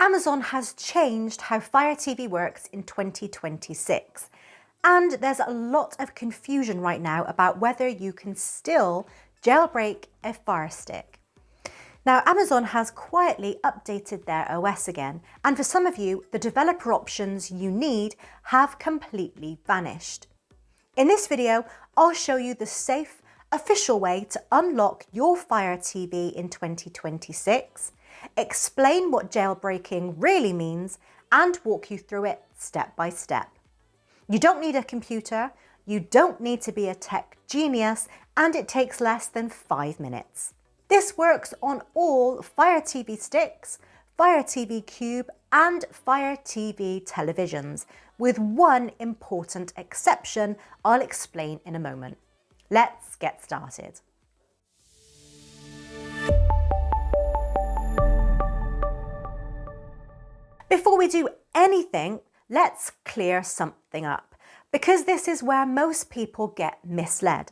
Amazon has changed how Fire TV works in 2026, and there's a lot of confusion right now about whether you can still jailbreak a Firestick. Now, Amazon has quietly updated their OS again, and for some of you, the developer options you need have completely vanished. In this video, I'll show you the safe, official way to unlock your Fire TV in 2026, explain what jailbreaking really means, and walk you through it step by step. You don't need a computer, you don't need to be a tech genius, and it takes less than 5 minutes. This works on all Fire TV sticks, Fire TV Cube, and Fire TV televisions, with one important exception I'll explain in a moment. Let's get started. Before we do anything, let's clear something up, because this is where most people get misled.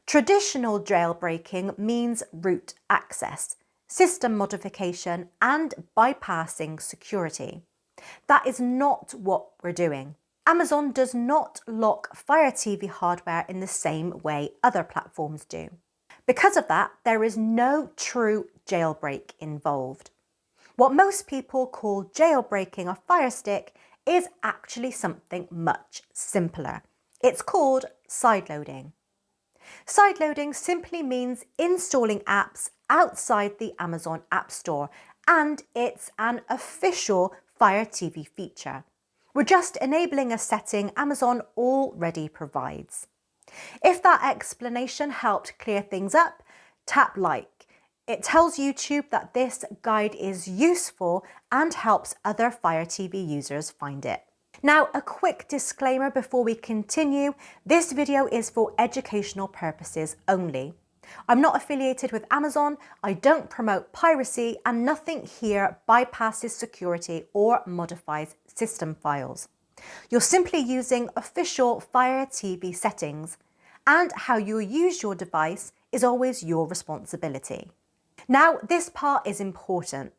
Traditional jailbreaking means root access, system modification, and bypassing security. That is not what we're doing. Amazon does not lock Fire TV hardware in the same way other platforms do. Because of that, there is no true jailbreak involved. What most people call jailbreaking a Firestick is actually something much simpler. It's called sideloading. Sideloading simply means installing apps outside the Amazon App Store, and it's an official Fire TV feature. We're just enabling a setting Amazon already provides. If that explanation helped clear things up, tap like. It tells YouTube that this guide is useful and helps other Fire TV users find it. Now, a quick disclaimer before we continue. This video is for educational purposes only. I'm not affiliated with Amazon, I don't promote piracy, and nothing here bypasses security or modifies system files. You're simply using official Fire TV settings, and how you use your device is always your responsibility. Now, this part is important.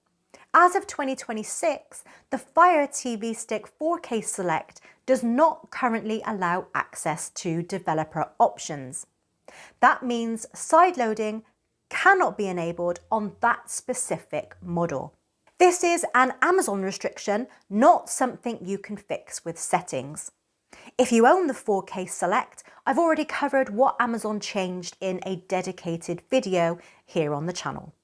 As of 2026, the Fire TV Stick 4K Select does not currently allow access to developer options. That means sideloading cannot be enabled on that specific model. This is an Amazon restriction, not something you can fix with settings. If you own the 4K Select, I've already covered what Amazon changed in a dedicated video here on the channel.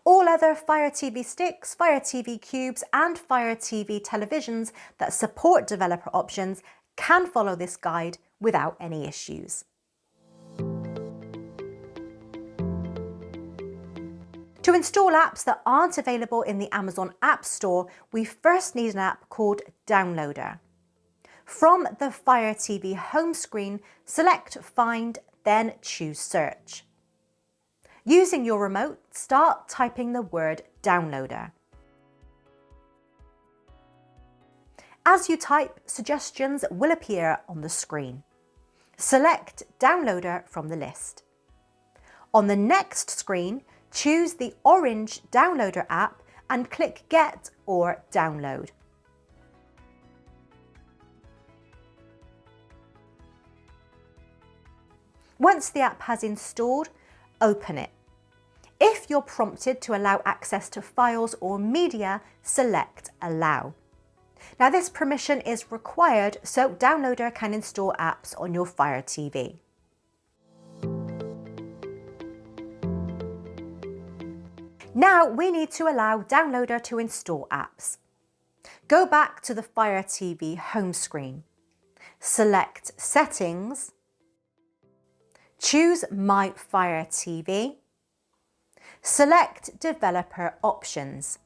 All other Fire TV sticks, Fire TV Cubes, and Fire TV televisions that support developer options can follow this guide without any issues. To install apps that aren't available in the Amazon App Store, we first need an app called Downloader. From the Fire TV home screen, select Find, then choose Search. Using your remote, start typing the word Downloader. As you type, suggestions will appear on the screen. Select Downloader from the list. On the next screen, choose the orange Downloader app and click Get or Download. Once the app has installed, open it. If you're prompted to allow access to files or media, select Allow. Now, this permission is required so Downloader can install apps on your Fire TV. Now we need to allow Downloader to install apps. Go back to the Fire TV home screen. Select Settings. Choose My Fire TV. Select Developer Options.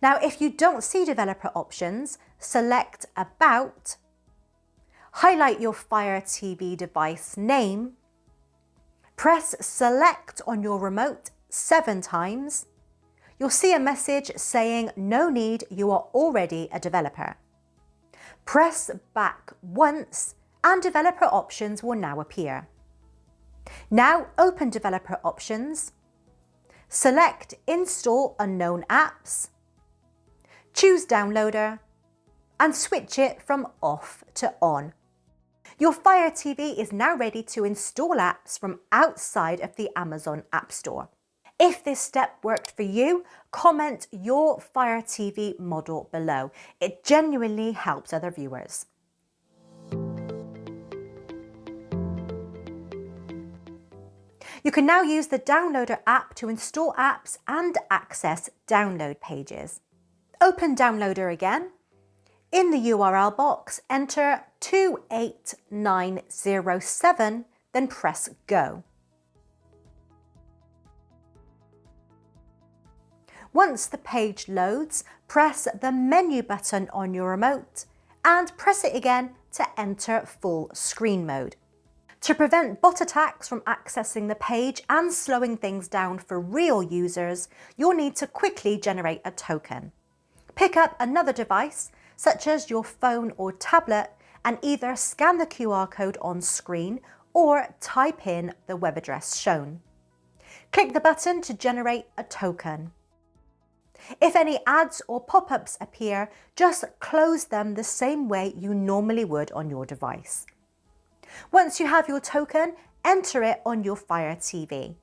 Now, if you don't see developer options, select About. Highlight your Fire TV device name. Press Select on your remote 7 times. You'll see a message saying no need, you are already a developer. Press back once and developer options will now appear. Now open developer options. Select Install Unknown Apps. choose Downloader and switch it from off to on. Your Fire TV is now ready to install apps from outside of the Amazon App Store. If this step worked for you, comment your Fire TV model below. It genuinely helps other viewers. You can now use the Downloader app to install apps and access download pages. Open Downloader again. In the URL box, enter 28907, then press Go. Once the page loads, press the menu button on your remote and press it again to enter full screen mode. To prevent bot attacks from accessing the page and slowing things down for real users, you'll need to quickly generate a token. Pick up another device, such as your phone or tablet, and either scan the QR code on screen or type in the web address shown. Click the button to generate a token. If any ads or pop-ups appear, just close them the same way you normally would on your device. Once you have your token, enter it on your Fire TV.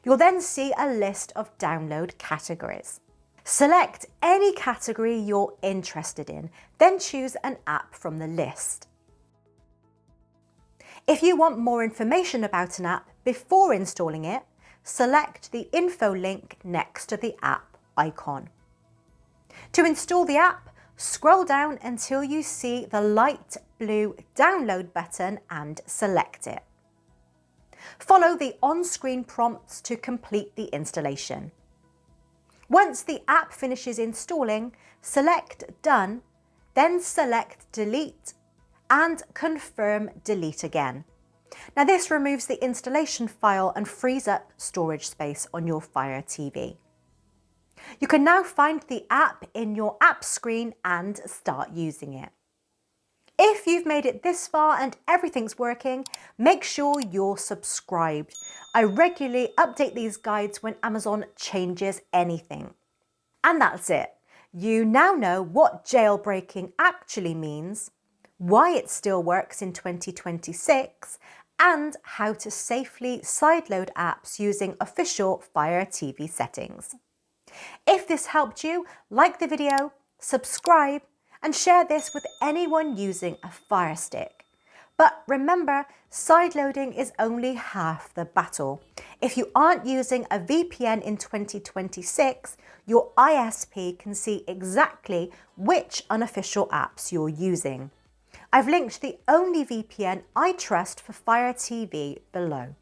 You'll then see a list of download categories. Select any category you're interested in, then choose an app from the list. If you want more information about an app before installing it, select the info link next to the app icon. To install the app, scroll down until you see the light blue download button and select it. Follow the on-screen prompts to complete the installation. Once the app finishes installing, select Done, then select Delete and confirm Delete again. Now this removes the installation file and frees up storage space on your Fire TV. You can now find the app in your app screen and start using it. If you've made it this far and everything's working, make sure you're subscribed. I regularly update these guides when Amazon changes anything. And that's it. You now know what jailbreaking actually means, why it still works in 2026, and how to safely sideload apps using official Fire TV settings. If this helped you, like the video, subscribe, and share this with anyone using a Firestick. But remember, sideloading is only half the battle. If you aren't using a VPN in 2026, your ISP can see exactly which unofficial apps you're using. I've linked the only VPN I trust for Fire TV below.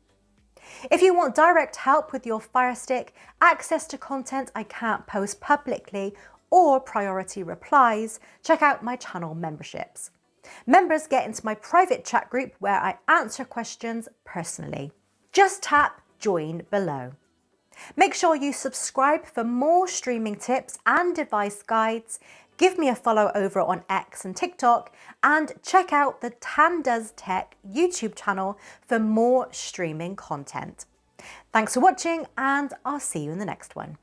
If you want direct help with your Firestick, access to content I can't post publicly, or priority replies, check out my channel memberships. Members get into my private chat group where I answer questions personally. Just tap Join below. Make sure you subscribe for more streaming tips and device guides. Give me a follow over on X and TikTok, and check out the unboxd.tech YouTube channel for more streaming content. Thanks for watching, and I'll see you in the next one.